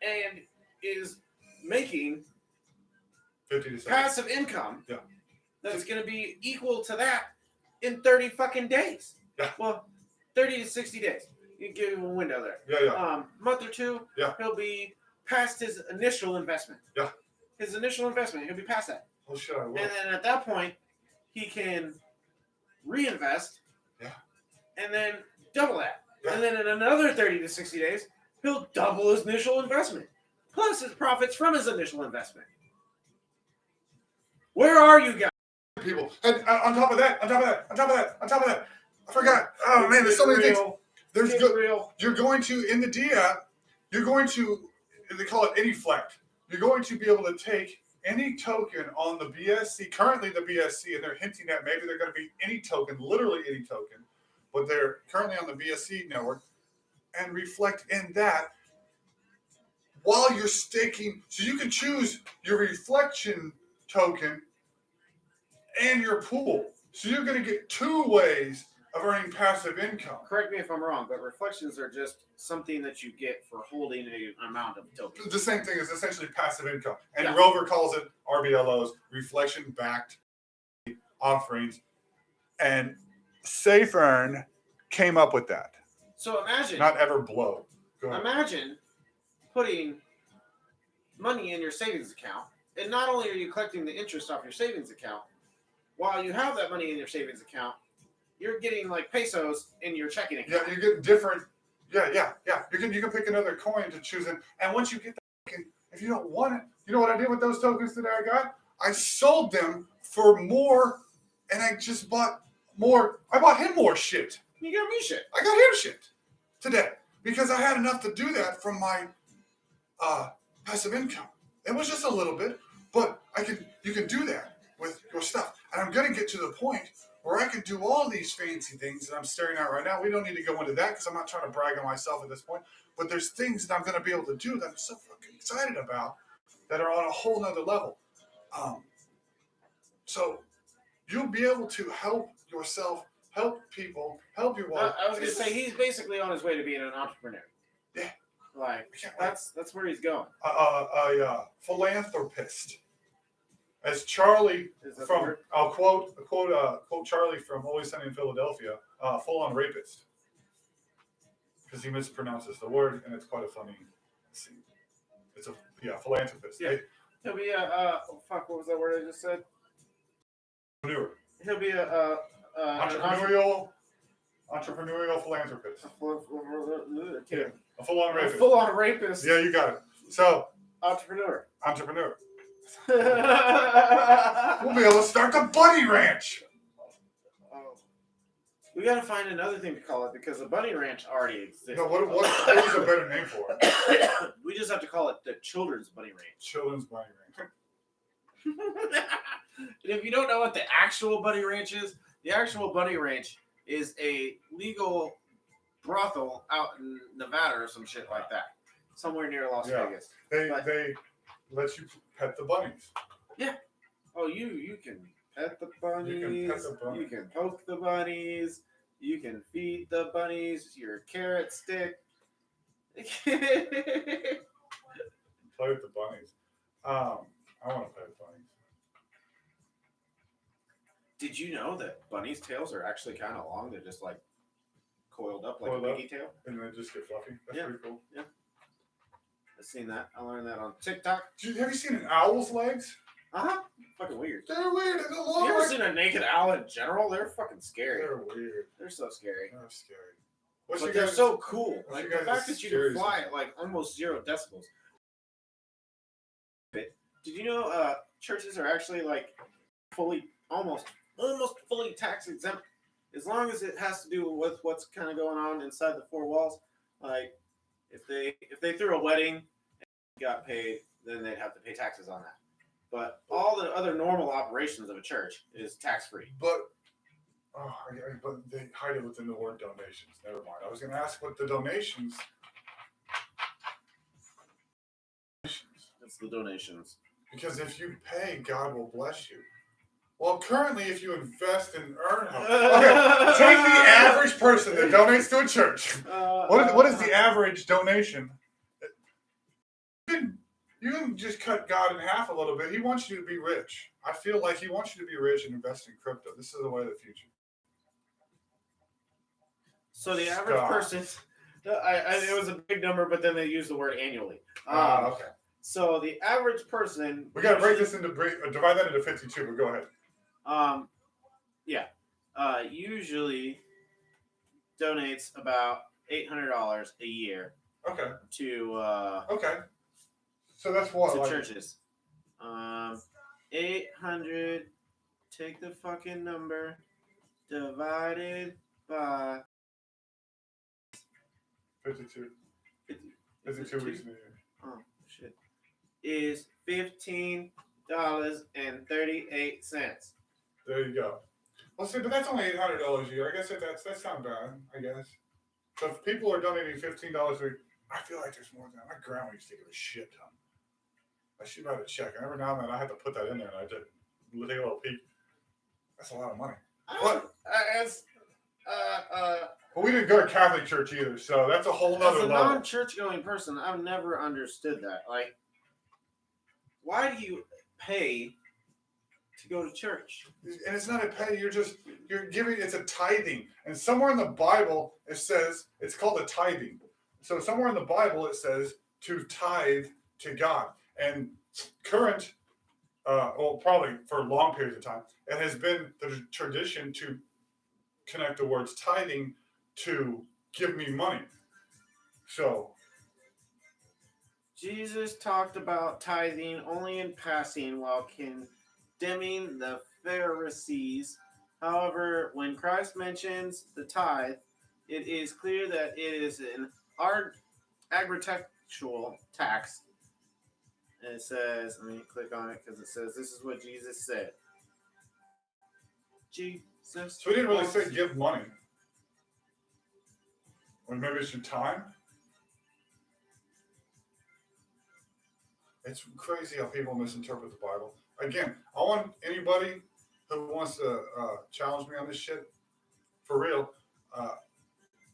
and is making 50 to passive income. Yeah. That's going to be equal to that in 30 fucking days. Yeah. Well, 30 to 60 days. You give him a window there. Yeah. Month or two. Yeah. He'll be past his initial investment. Yeah. His initial investment. He'll be past that. Oh shit! I will. And then at that point, he can reinvest. Yeah. And then double that. Yeah. And then in another 30 to 60 days, he'll double his initial investment, plus his profits from his initial investment. Where are you guys? People. And on top of that, I forgot. Oh man, there's so many things. There's you're going to in the D app. You're going to, they call it AnyFlect. You're going to be able to take any token on the BSC, currently the BSC, and they're hinting at maybe they're going to be any token, literally any token, but they're currently on the BSC network, and reflect in that while you're staking. So you can choose your reflection token and your pool. So you're going to get 2 ways of earning passive income. Correct me if I'm wrong, but reflections are just something that you get for holding an amount of tokens. The same thing is essentially passive income. And Rover calls it RBLOs, reflection-backed offerings. And SafeEarn came up with that. So imagine. Not Everblow. Go ahead. Imagine putting money in your savings account, and not only are you collecting the interest off your savings account, while you have that money in your savings account, you're getting like pesos in your checking account. Yeah, you get different. Yeah. You can pick another coin to choose in, and once you get that, if you don't want it, you know what I did with those tokens that I got? I sold them for more, and I just bought more. I bought him more shit. You got me shit. I got him shit today because I had enough to do that from my passive income. It was just a little bit, but you can do that with your stuff, and I'm gonna get to the point where I can do all these fancy things that I'm staring at right now. We don't need to go into that because I'm not trying to brag on myself at this point. But there's things that I'm going to be able to do that I'm so fucking excited about that are on a whole nother level. So you'll be able to help yourself, help people, help your wife. I was going to say, he's basically on his way to being an entrepreneur. Yeah. Like, that's where he's going. A philanthropist. As Charlie Is that the from, word? I'll quote Charlie from Always Sunny in Philadelphia, full-on rapist, because he mispronounces the word, and it's quite a funny scene. It's a philanthropist. Yeah. He'll be fuck. What was that word I just said? Entrepreneur. He'll be Entrepreneurial philanthropist. Yeah. A full-on rapist. Full-on rapist. Yeah, you got it. So, Entrepreneur. We'll be able to start the bunny ranch. We gotta find another thing to call it because the bunny ranch already exists. No, what is a better name for it? We just have to call it the Children's Bunny Ranch. Children's Bunny Ranch. And if you don't know what the actual bunny ranch is, the actual bunny ranch is a legal brothel out in Nevada or some shit like that, somewhere near Las Vegas. They let you pet the bunnies. Yeah. Oh, you can pet the bunnies. You can poke the bunnies. You can feed the bunnies your carrot stick. Play with the bunnies. I want to play with bunnies. Did you know that bunnies' tails are actually kind of long? They're just like coiled up like a piggy tail. And they just get fluffy. That's pretty cool. Yeah. I've seen that. I learned that on TikTok. Have you seen an owl's legs? Uh-huh. Fucking weird. They're weird. You ever seen a naked owl in general? They're fucking scary. They're weird. They're so scary. They're scary. But they're so cool. Like the fact that you can fly at like almost 0 decibels. Did you know churches are actually like almost fully tax exempt as long as it has to do with what's kind of going on inside the 4 walls. Like if they threw a wedding and got paid, then they'd have to pay taxes on that. But all the other normal operations of a church is tax free. But they hide it within the word donations. Never mind. I was going to ask what the donations. It's the donations. Because if you pay, God will bless you. Well, currently, if you invest in EarnHub, okay, take the average person that donates to a church. What is the average donation? You can just cut God in half a little bit. He wants you to be rich. I feel like he wants you to be rich and invest in crypto. This is the way of the future. So the average person, it was a big number, but then they used the word annually. Okay. So the average person. We got to break this into divide that into 52. But go ahead. Usually donates about $800 a year. Okay. To okay. So that's what to churches. 800. Take the fucking number divided by 52. 52 weeks in a year. Oh shit. Is $15.38. There you go. Well, see, but that's only $800 a year. I guess that's not bad. I guess. So if people are donating $15 a week, I feel like there's more than that. My grandma used to give a shit ton. I should write a check. And every now and then I had to put that in there, and I did take a little peek. That's a lot of money. What? Well, we didn't go to Catholic church either, so that's a whole nother level. As a non-church going person, I've never understood that. Like, why do you pay to go to church? And it's not a pay. You're giving. It's a tithing. And somewhere in the Bible it says it's called a tithing. So somewhere in the Bible it says to tithe to God. And current, probably for long periods of time, it has been the tradition to connect the words tithing to give me money. So Jesus talked about tithing only in passing while condemning the Pharisees. However, when Christ mentions the tithe, it is clear that it is an agricultural tax. And it says, let me click on it because it says this is what Jesus said. Jesus. So he didn't really say give money. Or maybe it's your time. It's crazy how people misinterpret the Bible. Again, I want anybody who wants to challenge me on this shit, for real,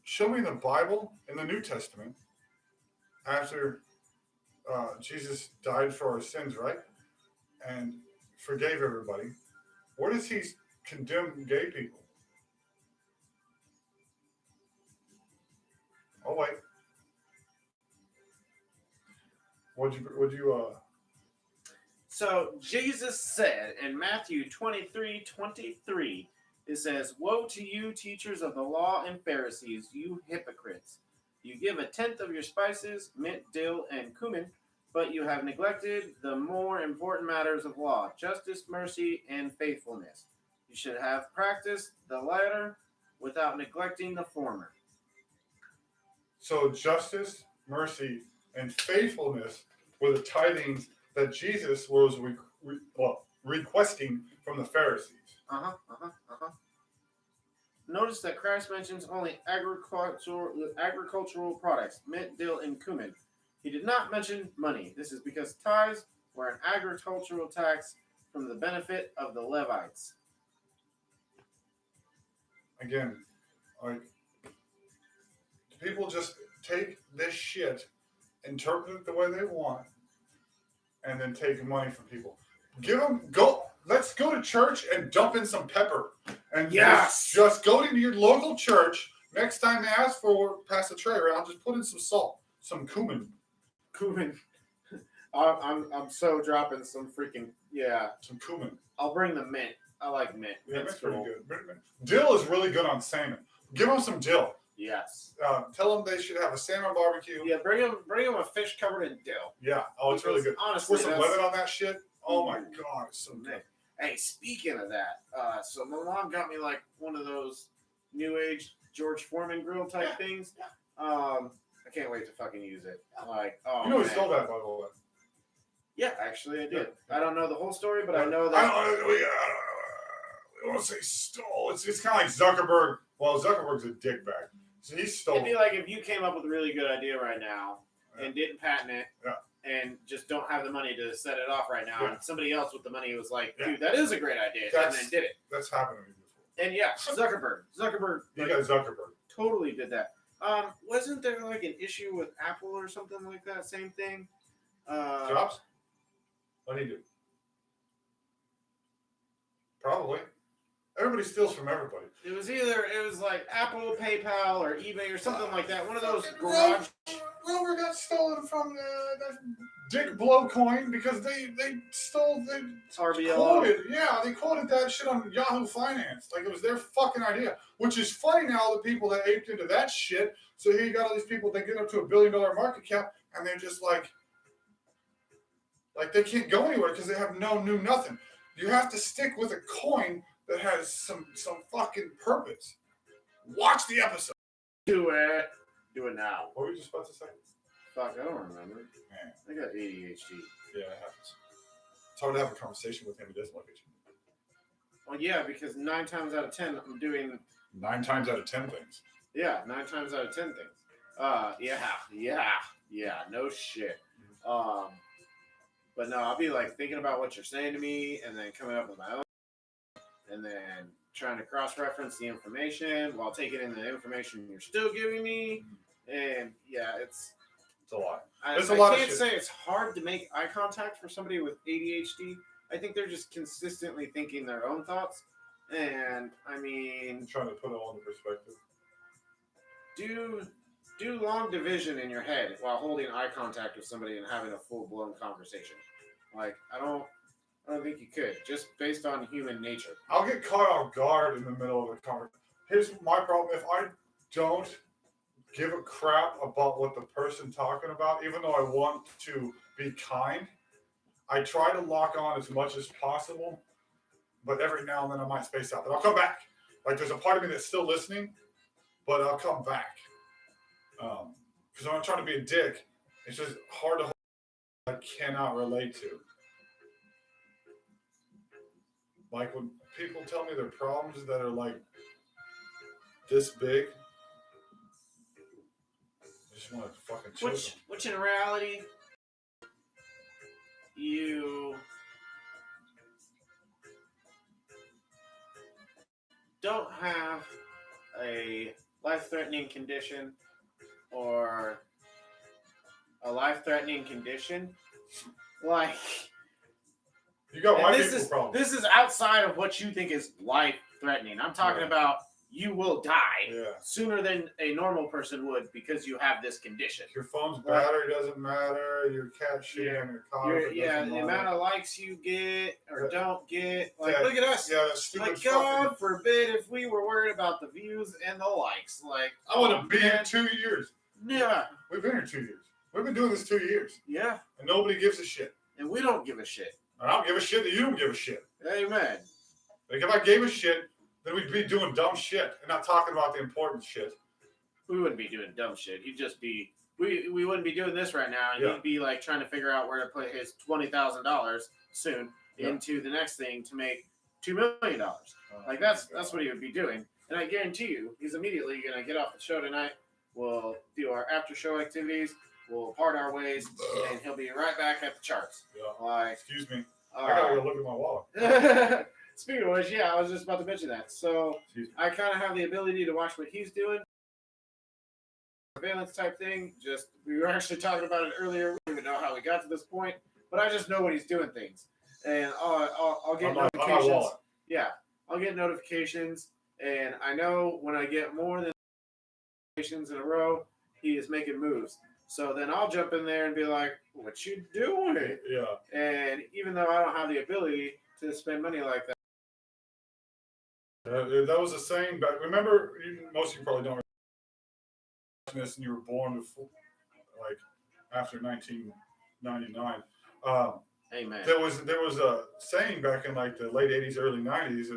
show me the Bible in the New Testament after Jesus died for our sins, right? And forgave everybody, where does he condemn gay people? Oh wait, would you So Jesus said in Matthew 23:23, it says, "Woe to you, teachers of the law and Pharisees, you hypocrites! You give a tenth of your spices, mint, dill, and cumin, but you have neglected the more important matters of law, justice, mercy, and faithfulness. You should have practiced the latter without neglecting the former." So justice, mercy, and faithfulness were the tithings that Jesus was requesting from the Pharisees. Notice that Christ mentions only agricultural products, mint, dill, and cumin. He did not mention money. This is because tithes were an agricultural tax from the benefit of the Levites. Again, like, people just take this shit, interpret it the way they want, and then take money from people. Let's go to church and dump in some pepper. And just go into your local church. Next time they ask for, pass the tray around, just put in some salt, some cumin. Cumin. I'm so dropping some freaking, some cumin. I'll bring the mint. I like mint. Yeah, that's pretty good. Dill is really good on salmon. Give them some dill. Yes. Tell them they should have a salmon barbecue. Yeah, bring them a fish covered in dill. Yeah. Oh, it's really good. Honestly, pour some lemon on that shit. Oh my god, it's so good. Hey, speaking of that, so my mom got me like one of those new age George Foreman grill type things. I can't wait to fucking use it. Like, oh, you know, he stole that, by the way. Yeah, actually, I did. I don't know the whole story, but I know that. I won't say stole. It's kind of like Zuckerberg. Well, Zuckerberg's a dickbag. So he stole. It'd be like if you came up with a really good idea right now and didn't patent it and just don't have the money to set it off right now, and somebody else with the money was like, dude, that is a great idea, and then did it. That's happened to me before. And yeah, Zuckerberg. You got Zuckerberg. Totally did that. Wasn't there like an issue with Apple or something like that? Same thing? Jobs? What do you do? Probably. Everybody steals from everybody. It was like Apple, PayPal, or eBay, or something like that. One of those garage. Rover got stolen from that Dick Blow coin because they stole RBL. They quoted that shit on Yahoo Finance like it was their fucking idea. Which is funny now, the people that aped into that shit. So here you got all these people that get up to $1 billion market cap and they're just like they can't go anywhere because they have nothing. You have to stick with a coin that has some fucking purpose. Watch the episode. Do it now. What were you just about to say? Fuck, I don't remember. Man. I got ADHD. Yeah, it happens. It's hard to have a conversation with him. He doesn't look at you. Well, yeah, because 9 times out of 10, I'm doing... 9 times out of 10 things. Yeah, 9 times out of 10 things. Yeah, no shit. But no, I'll be like thinking about what you're saying to me and then coming up with my own and then trying to cross-reference the information while taking in the information you're still giving me. And yeah, it's a lot. I can't say it's hard to make eye contact for somebody with ADHD. I think they're just consistently thinking their own thoughts. And I mean, I'm trying to put it all into perspective. Do long division in your head while holding eye contact with somebody and having a full-blown conversation. Like, I don't think you could, just based on human nature. I'll get caught off guard in the middle of a conversation. Here's my problem. If I don't give a crap about what the person talking about, even though I want to be kind, I try to lock on as much as possible, but every now and then I might space out. But I'll come back. Like, there's a part of me that's still listening, but I'll come back. Because when I'm trying to be a dick, it's just hard to hold. I cannot relate to. Like when people tell me their problems that are like this big, I just want to fucking chill. Which in reality, you don't have a life-threatening condition or a life-threatening condition, like You got white this people is problems. this is outside of what you think is life threatening. I'm talking about you will die sooner than a normal person would because you have this condition. Your phone's battery doesn't matter. Your cat shit on your car. The amount of likes you get or don't get. Like, look at us. Yeah, stupid. Like, God forbid if we were worried about the views and the likes. Like, I want to be here 2 years. Yeah. We've been here 2 years. We've been doing this 2 years. Yeah. And nobody gives a shit. And we don't give a shit. And I don't give a shit that you don't give a shit. Amen. Like, if I gave a shit, then we'd be doing dumb shit and not talking about the important shit. We wouldn't be doing dumb shit. He'd just be, we wouldn't be doing this right now. And he'd be like trying to figure out where to put his $20,000 soon into the next thing to make $2 million. Like that's what he would be doing. And I guarantee you, he's immediately going to get off the show tonight. We'll do our after show activities. We'll part our ways, and he'll be right back at the charts. Yeah. Like, excuse me. I gotta go look at my wallet. Speaking of which, I was just about to mention that. So I kind of have the ability to watch what he's doing. Surveillance type thing. Just we were actually talking about it earlier. We don't even know how we got to this point, but I just know when he's doing things, and I'll get notifications. Yeah, I'll get notifications, and I know when I get more than notifications in a row, he is making moves. So then I'll jump in there and be like, "What you doing?" Yeah. And even though I don't have the ability to spend money like that. That was a saying back. Remember, most of you probably don't remember this, and you were born before, like after 1999. Amen. There was a saying back in like the late 80s, early 90s.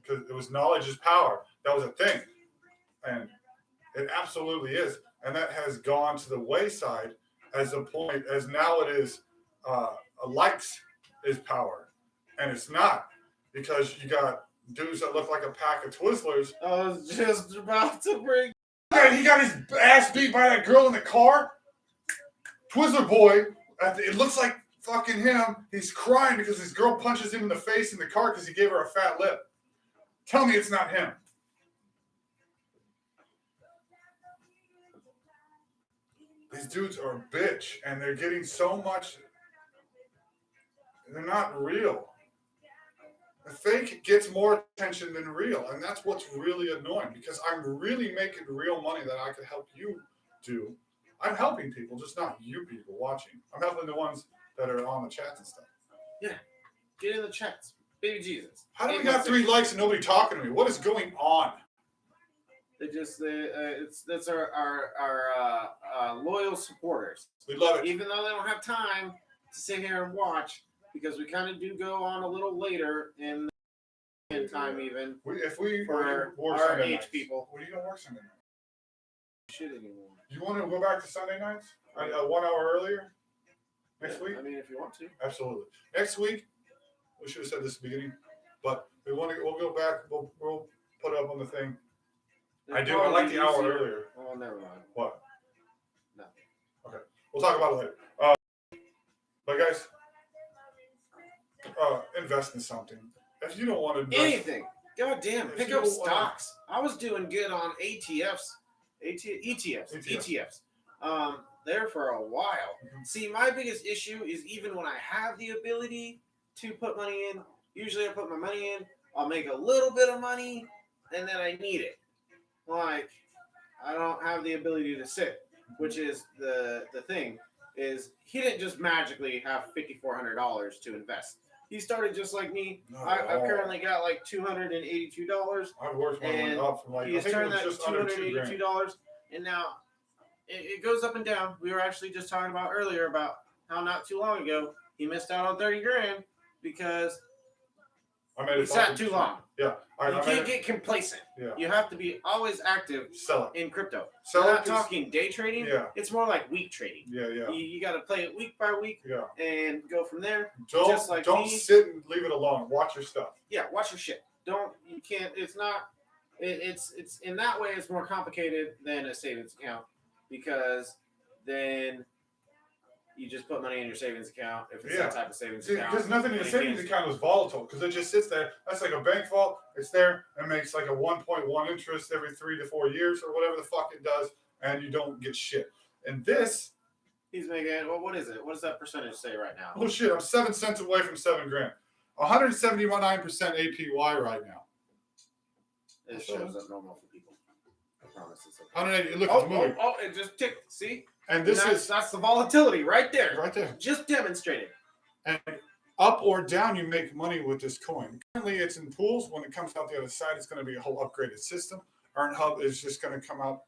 It was knowledge is power. That was a thing, and it absolutely is. And that has gone to the wayside as a point as now it is likes is power, and it's not because you got dudes that look like a pack of Twizzlers. I was just about to bring. He got his ass beat by that girl in the car. Twizzler boy. It looks like fucking him. He's crying because this girl punches him in the face in the car because he gave her a fat lip. Tell me it's not him. These dudes are a bitch, and they're getting so much. They're not real. The fake gets more attention than real, and that's what's really annoying because I'm really making real money that I could help you do. I'm helping people, just not you people watching. I'm helping the ones that are on the chats and stuff. Yeah, get in the chats. BabyJesus. How do we got 3 likes and nobody talking to me? What is going on? That's our loyal supporters. We love it. Even though they don't have time to sit here and watch, because we kind of do go on a little later in time even. If we for work our Sunday age nights. people. What are you gonna work Sunday night? Shit anymore. You want to go back to Sunday nights? 1 hour earlier? Next week? I mean, if you want to. Absolutely. Next week, we should have said this at the beginning, but we'll go back. We'll put it up on the thing. I like the hour earlier. Oh, never mind. What? No. Okay. We'll talk about it later. But guys, invest in something. If you don't want to invest anything, god damn, pick up stocks. I was doing good on ETFs. There for a while. Mm-hmm. See, my biggest issue is even when I have the ability to put money in, usually I put my money in, I'll make a little bit of money, and then I need it. Like, I don't have the ability to sit, which is the thing, is he didn't just magically have $5,400 to invest. He started just like me. I've currently got like $282. I've worked my way up from like, he has turned that $282, and now it goes up and down. We were actually just talking about earlier about how not too long ago he missed out on $30,000 because he sat too long. Yeah. You can't get complacent. Yeah. You have to be always active in crypto. Sell We're not talking day trading. Yeah. It's more like week trading. Yeah, yeah. You got to play it week by week and go from there. Don't sit and leave it alone. Watch your stuff. Yeah, watch your shit. It's in that way it's more complicated than a savings account because then you just put money in your savings account if it's that type of savings account. Because nothing in the savings account is volatile because it just sits there. That's like a bank vault. It's there and makes like a 1.1 interest every 3 to 4 years or whatever the fuck it does, and you don't get shit. And this He's making, well, what is it? What does that percentage say right now? Oh shit! I'm 7 cents away from $7,000. 179% APY right now. It shows up normal for people. I promise it's okay. 180. Look, it's moving. Oh, it just ticked. See? And that's the volatility right there. Right there. Just demonstrated. And up or down, you make money with this coin. Currently, it's in pools. When it comes out the other side, it's going to be a whole upgraded system. EarnHub is just going to come out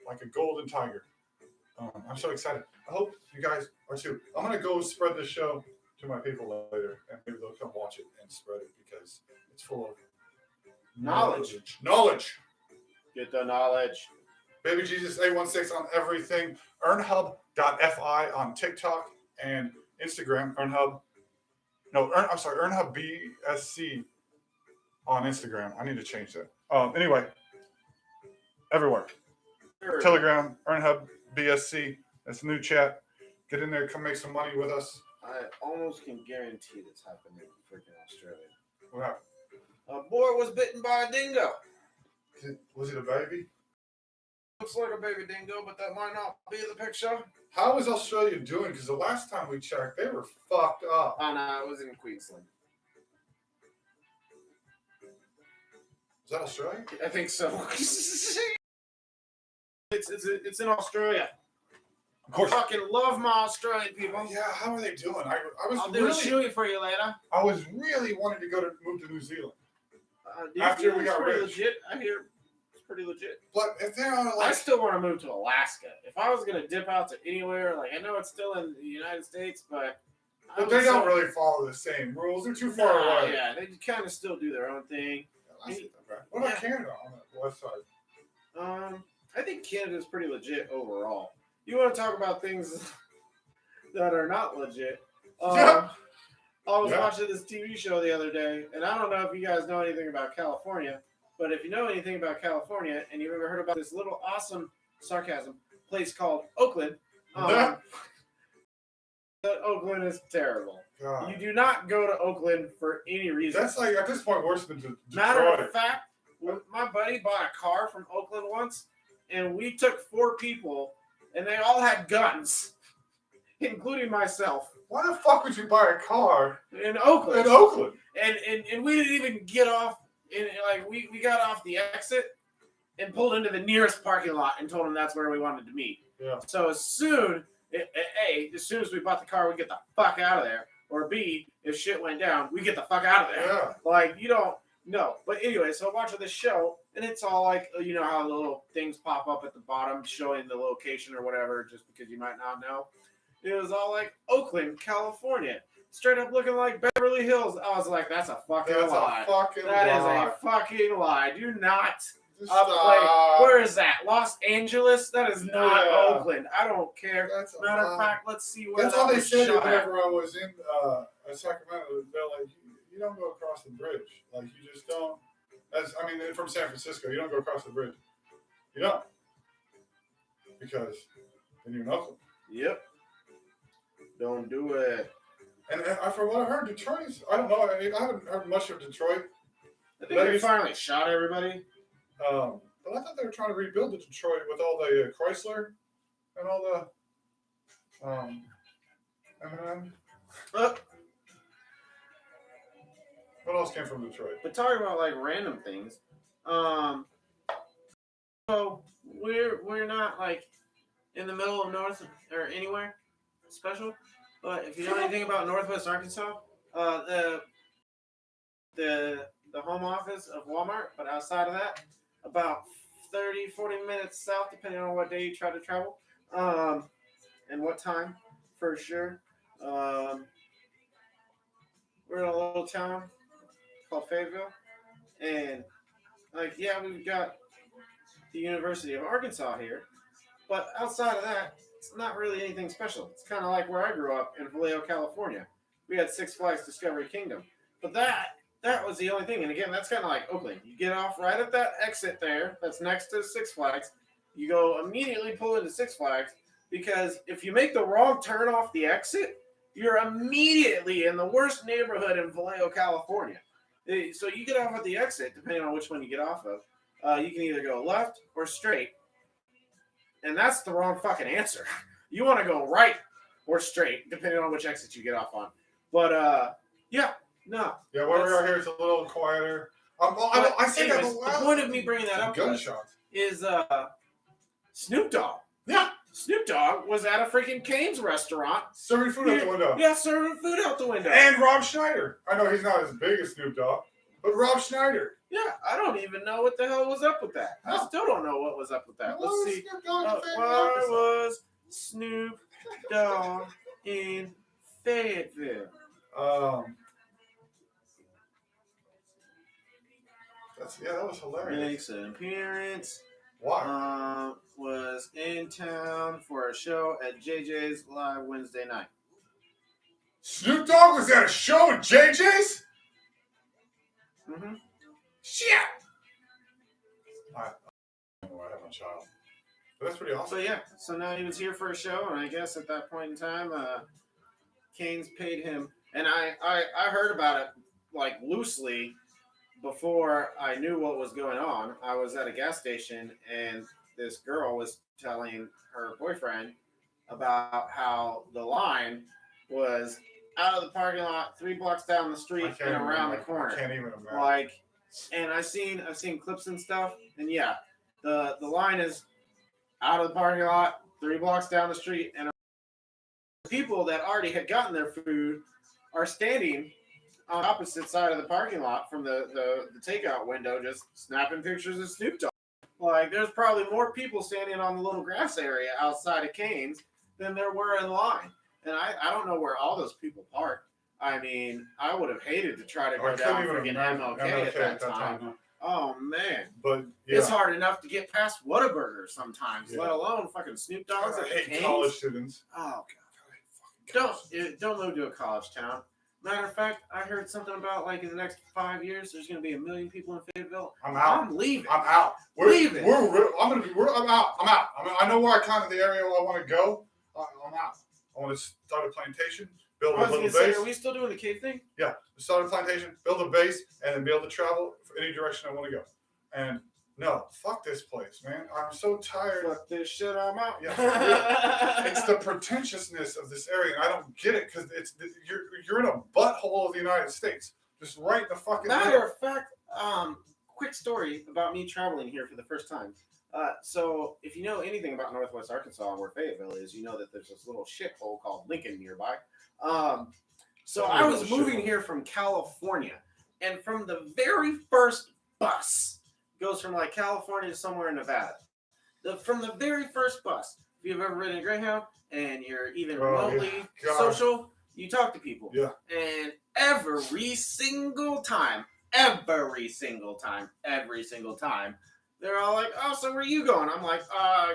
like a golden tiger. I'm so excited. I hope you guys are too. I'm going to go spread this show to my people later, and maybe they'll come watch it and spread it because it's full of knowledge. Get the knowledge. BabyJesus 816 on everything. EarnHub.fi on TikTok and Instagram. EarnHub BSC on Instagram. I need to change that. Anyway, everywhere. Sure. Telegram, EarnHub BSC. That's a new chat. Get in there. Come make some money with us. I almost can guarantee this happened in freaking Australia. What happened? A boy was bitten by a dingo. Was it a baby? Looks like a baby dingo, but that might not be the picture. How is Australia doing? Because the last time we checked, they were fucked up. Oh no, it was in Queensland. Is that Australia? I think so. It's in Australia. Of course. I fucking love my Australian people. Yeah, how are they doing? I'll do a shoey for you later. I was really wanting to move to New Zealand. After we got rich. Legit. I hear it's pretty legit. But if they're on I still want to move to Alaska. If I was going to dip out to anywhere, like I know it's still in the United States, but they don't really follow the same rules. They're too far away. Yeah, they kind of still do their own thing. What about Canada on the west side? I think Canada's pretty legit overall. You want to talk about things that are not legit? I was watching this TV show the other day, and I don't know if you guys know anything about California, but if you know anything about California, and you've ever heard about this little awesome place called Oakland, Oakland is terrible. God. You do not go to Oakland for any reason. That's like, at this point, worse than Detroit. Matter of fact, my buddy bought a car from Oakland once, and we took 4 people, and they all had guns, including myself. Why the fuck would you buy a car in Oakland? And we didn't even get off. We got off the exit and pulled into the nearest parking lot and told them that's where we wanted to meet. Yeah. So as soon as we bought the car, we get the fuck out of there. Or B, if shit went down, we get the fuck out of there. Yeah. Like, you don't know. But anyway, so watching this show, and it's all like, you know how the little things pop up at the bottom showing the location or whatever, just because you might not know. It was all like Oakland, California. Straight up looking like Beverly Hills. I was like, that's a fucking lie. That is a fucking lie. Do not where is that? Los Angeles? That is not Oakland. I don't care. Matter of fact, let's see where that's all they said whenever I was in Sacramento. They're like, you don't go across the bridge. Like, you just don't. From San Francisco, you don't go across the bridge. You don't. Because then you're in Oakland. Yep. Don't do it. And from what I heard, Detroit is, I don't know. I haven't heard much of Detroit. I think they finally shot everybody. But I thought they were trying to rebuild the Detroit with all the Chrysler and all the M&M. What else came from Detroit? But talking about like random things, so we're not like in the middle of North or anywhere special. But if you know anything about Northwest Arkansas, the home office of Walmart, but outside of that, about 30, 40 minutes south, depending on what day you try to travel, and what time, for sure. We're in a little town called Fayetteville, and we've got the University of Arkansas here, but outside of that, it's not really anything special. It's kind of like where I grew up in Vallejo, California. We had Six Flags Discovery Kingdom, but that was the only thing. And again, that's kind of like Oakland. You get off right at that exit there that's next to Six Flags. You go immediately pull into Six Flags, because if you make the wrong turn off the exit, you're immediately in the worst neighborhood in Vallejo, California. So you get off at the exit, depending on which one you get off of. You can either go left or straight. And that's the wrong fucking answer. You want to go right or straight, depending on which exit you get off on. But yeah, no. Yeah, where we are here, it's a little quieter. I say that anyways, loud. the point of me bringing that up Gunshots. is Snoop Dogg. Yeah. Snoop Dogg was at a freaking Cane's restaurant. Serving food out the window. Yeah, serving food out the window. And Rob Schneider. I know he's not as big as Snoop Dogg, but Rob Schneider. Yeah, I don't even know what the hell was up with that. I still don't know what was up with that. Let's see. Why was Snoop Dogg in Fayetteville? That was hilarious. Makes an appearance. Why? Was in town for a show at JJ's live Wednesday night. Snoop Dogg was at a show at JJ's? Mm-hmm. Shit! I have my child. But that's pretty awesome. So yeah, so now he was here for a show, and I guess at that point in time, Cane's paid him. And I heard about it, like, loosely before I knew what was going on. I was at a gas station, and this girl was telling her boyfriend about how the line was out of the parking lot, 3 blocks down the street and around the corner. I can't even imagine. Like, and I've seen clips and stuff, and yeah, the line is out of the parking lot, 3 blocks down the street, and people that already had gotten their food are standing on the opposite side of the parking lot from the takeout window, just snapping pictures of Snoop Dogg. Like, there's probably more people standing on the little grass area outside of Cane's than there were in line. And I don't know where all those people parked. I mean, I would have hated to try to go down freaking MLK at that time. Oh, man. But yeah. It's hard enough to get past Whataburger sometimes, let alone fucking Snoop Dogg's at Cane's. College students. Oh, God. Don't move to a college town. Matter of fact, I heard something about, like, in the next 5 years, there's going to be 1 million people in Fayetteville. I'm out. I'm leaving. I'm out. Leaving. I'm out. I know where the area I want to go. I'm out. I want to start a plantation, build a little base. Are we still doing the cave thing? Yeah. Start a plantation, build a base, and then be able to travel for any direction I want to go. And no, fuck this place, man. I'm so tired. Fuck this shit, I'm out. Yeah, it's the pretentiousness of this area, and I don't get it because you're in a butthole of the United States, just right in the fucking. Matter of fact, quick story about me traveling here for the first time. So if you know anything about Northwest Arkansas and where Fayetteville is, you know that there's this little shithole called Lincoln nearby. So I was moving here from California, and from the very first bus. Goes from like California to somewhere in Nevada. From the very first bus, if you've ever ridden a Greyhound and you're even remotely social, you talk to people. Yeah. And every single time, they're all like, "Oh, so where are you going?" I'm like,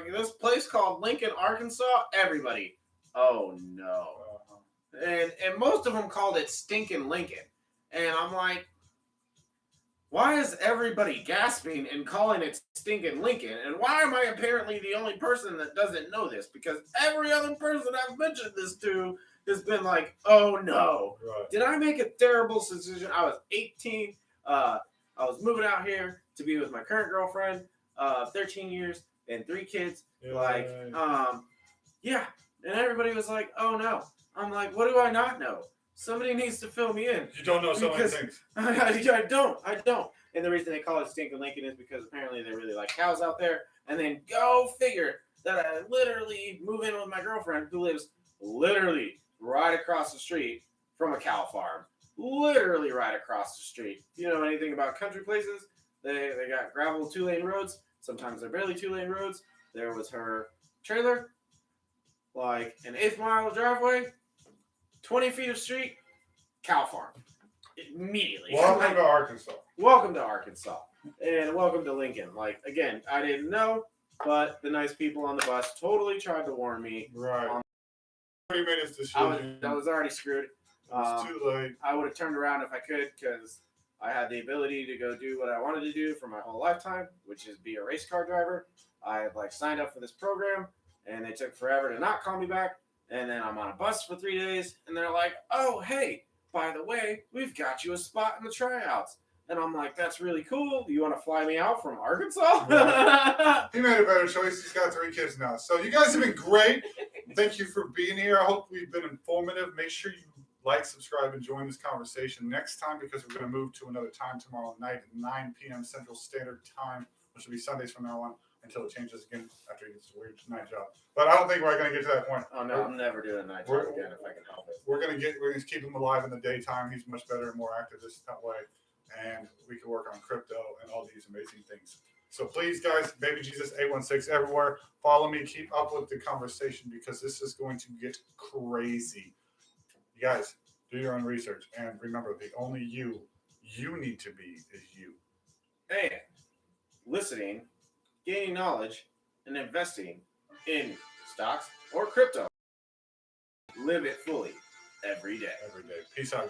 this place called Lincoln, Arkansas." Everybody, "Oh no." And most of them called it Stinking Lincoln. And I'm like, why is everybody gasping and calling it Stinking Lincoln? And why am I apparently the only person that doesn't know this? Because every other person I've mentioned this to has been like, "Oh no, Did I make a terrible decision?" I was 18. I was moving out here to be with my current girlfriend, 13 years and 3 kids. Yeah. And everybody was like, "Oh no." I'm like, what do I not know? Somebody needs to fill me in. You don't know so many things. I don't. And the reason they call it Stinking Lincoln is because apparently they really like cows out there. And then go figure that I literally move in with my girlfriend who lives literally right across the street from a cow farm. Literally right across the street. If you know anything about country places, they got gravel 2-lane roads. Sometimes they're barely 2-lane roads. There was her trailer, like an 1/8 mile driveway. 20 feet of street, cow farm. Immediately. Welcome to Arkansas. Welcome to Arkansas. And welcome to Lincoln. Like, again, I didn't know, but the nice people on the bus totally tried to warn me. Right. 30 minutes to shoot. I was already screwed. It's too late. I would have turned around if I could because I had the ability to go do what I wanted to do for my whole lifetime, which is be a race car driver. I had signed up for this program, and they took forever to not call me back. And then I'm on a bus for 3 days, and they're like, "Oh, hey, by the way, we've got you a spot in the tryouts." And I'm like, "That's really cool. Do you want to fly me out from Arkansas?" He made a better choice. He's got 3 kids now. So you guys have been great. Thank you for being here. I hope we've been informative. Make sure you like, subscribe, and join this conversation next time because we're going to move to another time tomorrow night at 9 p.m. Central Standard Time, which will be Sundays from now on until it changes again after he gets a weird night job. But I don't think we're going to get to that point. Oh no, I'm never doing a night job again if I can help it. We're going to keep him alive in the daytime. He's much better and more active that way. And we can work on crypto and all these amazing things. So please, guys, BabyJesus 816 everywhere. Follow me. Keep up with the conversation because this is going to get crazy. You guys, do your own research. And remember, the only you need to be is you. And listening, gaining knowledge, and investing in stocks or crypto. Live it fully every day. Every day. Peace out, guys.